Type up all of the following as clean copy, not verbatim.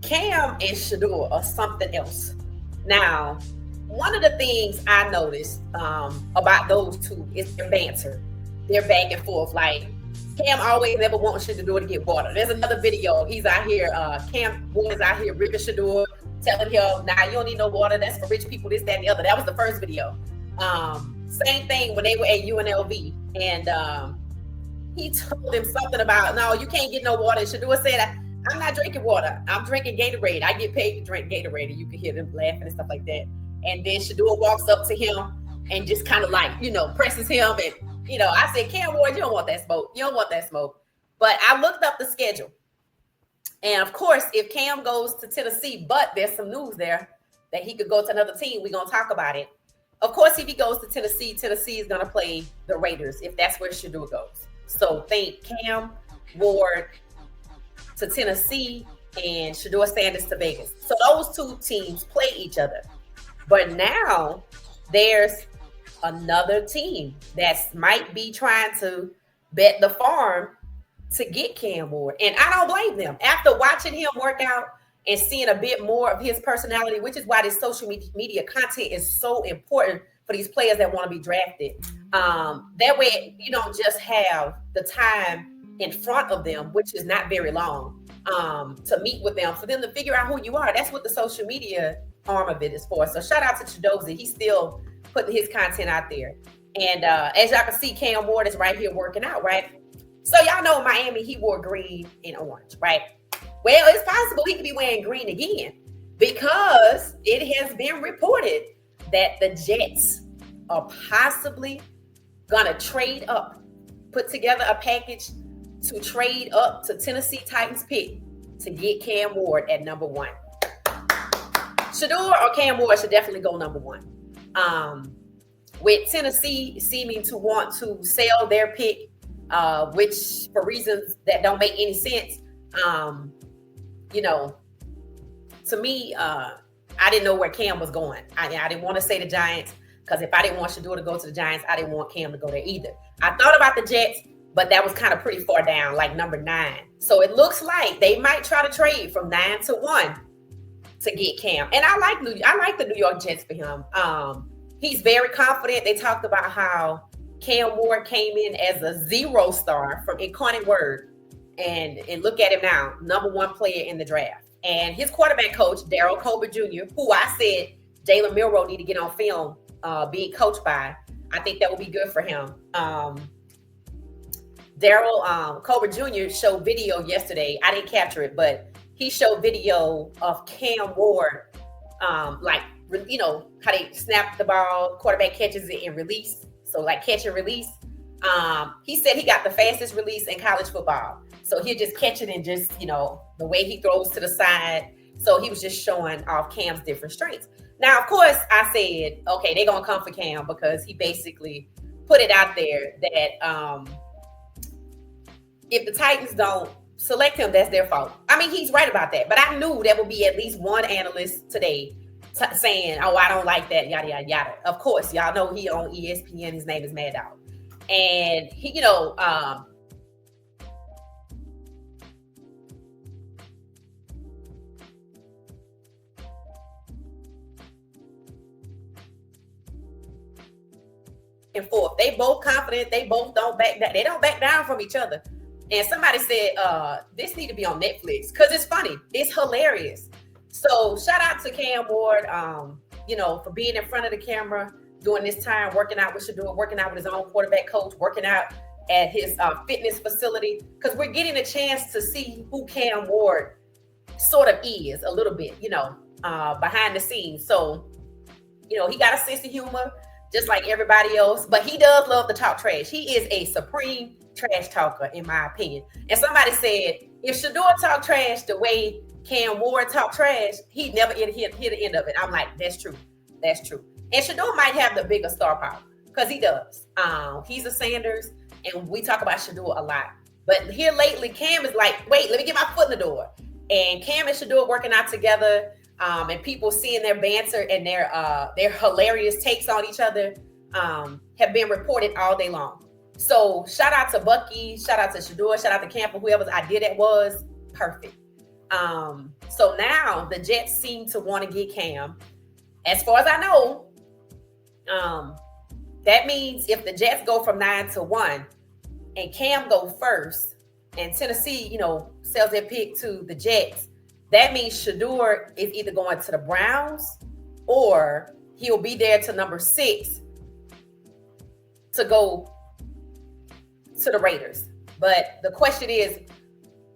Cam and Shedeur are something else. Now, one of the things I noticed about those two is their banter. They're back and forth. Like Cam always never wants Shedeur to get water. There's another video. He's out here. Cam boy is out here ripping Shedeur, telling him, "Nah, you don't need no water. That's for rich people. This, that, and the other." That was the first video. Same thing when they were at UNLV, and he told him something about, "No, you can't get no water." And Shedeur said, "I'm not drinking water. I'm drinking Gatorade. I get paid to drink Gatorade." And you can hear them laughing and stuff like that. And then Shedeur walks up to him and just kind of like, presses him. And, I said, Cam Ward, you don't want that smoke. You don't want that smoke. But I looked up the schedule. And of course, if Cam goes to Tennessee, but there's some news there that he could go to another team, we're going to talk about it. Of course, if he goes to Tennessee, Tennessee is going to play the Raiders if that's where Shedeur goes. So think Cam Ward to Tennessee and Shedeur Sanders to Vegas. So those two teams play each other. But now there's another team that might be trying to bet the farm to get Cam Ward. And I don't blame them. After watching him work out and seeing a bit more of his personality, which is why this social media content is so important for these players that want to be drafted. That way you don't just have the time in front of them, which is not very long, to meet with them, for them to figure out who you are. That's what the social media arm of it is for. So shout out to Chidozie. He's still putting his content out there. And as y'all can see, Cam Ward is right here working out, right? So y'all know in Miami, he wore green and orange, right? Well, it's possible he could be wearing green again because it has been reported that the Jets are possibly going to trade up, put together a package to trade up to Tennessee Titans pick to get Cam Ward at number 1. Shedeur or Cam Ward should definitely go number 1. With Tennessee seeming to want to sell their pick, which for reasons that don't make any sense, to me, I didn't know where Cam was going. I didn't want to say the Giants because if I didn't want Shedeur to go to the Giants, I didn't want Cam to go there either. I thought about the Jets, but that was kind of pretty far down, like number 9. So it looks like they might try to trade from 9 to 1 to get Cam. And I like the New York Jets for him. He's very confident. They talked about how Cam Ward came in as a 0 star from Incarnate Word. And look at him now, number 1 player in the draft. And his quarterback coach, Daryl Colbert Jr., who I said Jalen Milroe need to get on film being coached by. I think that would be good for him. Daryl Colbert Jr. showed video yesterday. I didn't capture it, but he showed video of Cam Ward, how they snap the ball, quarterback catches it and release. So like catch and release. He said he got the fastest release in college football. So he'll just catch it and just, the way he throws to the side. So he was just showing off Cam's different strengths. Now, of course, I said, okay, they're going to come for Cam because he basically put it out there that if the Titans don't select him, that's their fault. I mean, he's right about that. But I knew there would be at least one analyst today saying, oh, I don't like that, yada, yada, yada. Of course, y'all know he on ESPN. His name is Mad Dog. And he, and forth. They both confident. They both don't back down. They don't back down from each other. And somebody said, this need to be on Netflix because it's funny. It's hilarious. So shout out to Cam Ward, for being in front of the camera during this time, working out with Shedeur, working out with his own quarterback coach, working out at his fitness facility, because we're getting a chance to see who Cam Ward sort of is a little bit, behind the scenes. So, he got a sense of humor just like everybody else, but he does love to talk trash. He is a supreme trash talker, in my opinion. And somebody said, if Shedeur talk trash the way Cam Ward talk trash, he'd never hit the end of it. I'm like, that's true. That's true. And Shedeur might have the bigger star power because he does. He's a Sanders, and we talk about Shedeur a lot. But here lately, Cam is like, wait, let me get my foot in the door. And Cam and Shedeur working out together, and people seeing their banter and their hilarious takes on each other have been reported all day long. So shout out to Bucky, shout out to Shedeur, shout out to Camp, or whoever's idea that was. Perfect. So now the Jets seem to want to get Cam. As far as I know, that means if the Jets go from 9-1 and Cam go first, and Tennessee, sells their pick to the Jets, that means Shedeur is either going to the Browns or he'll be there to number 6 to go to the Raiders. But the question is,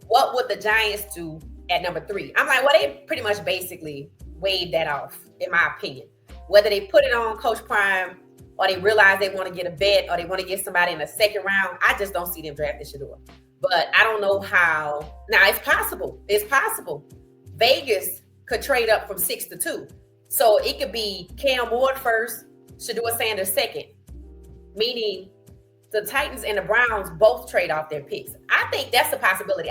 what would the Giants do at number 3? I'm like, well, they pretty much basically waved that off, in my opinion. Whether they put it on Coach Prime or they realize they want to get a vet or they want to get somebody in the second round, I just don't see them drafting Shedeur. But I don't know how. Now, it's possible. It's possible. Vegas could trade up from 6-2. So it could be Cam Ward first, Shedeur Sanders second, meaning the Titans and the Browns both trade off their picks. I think that's a possibility.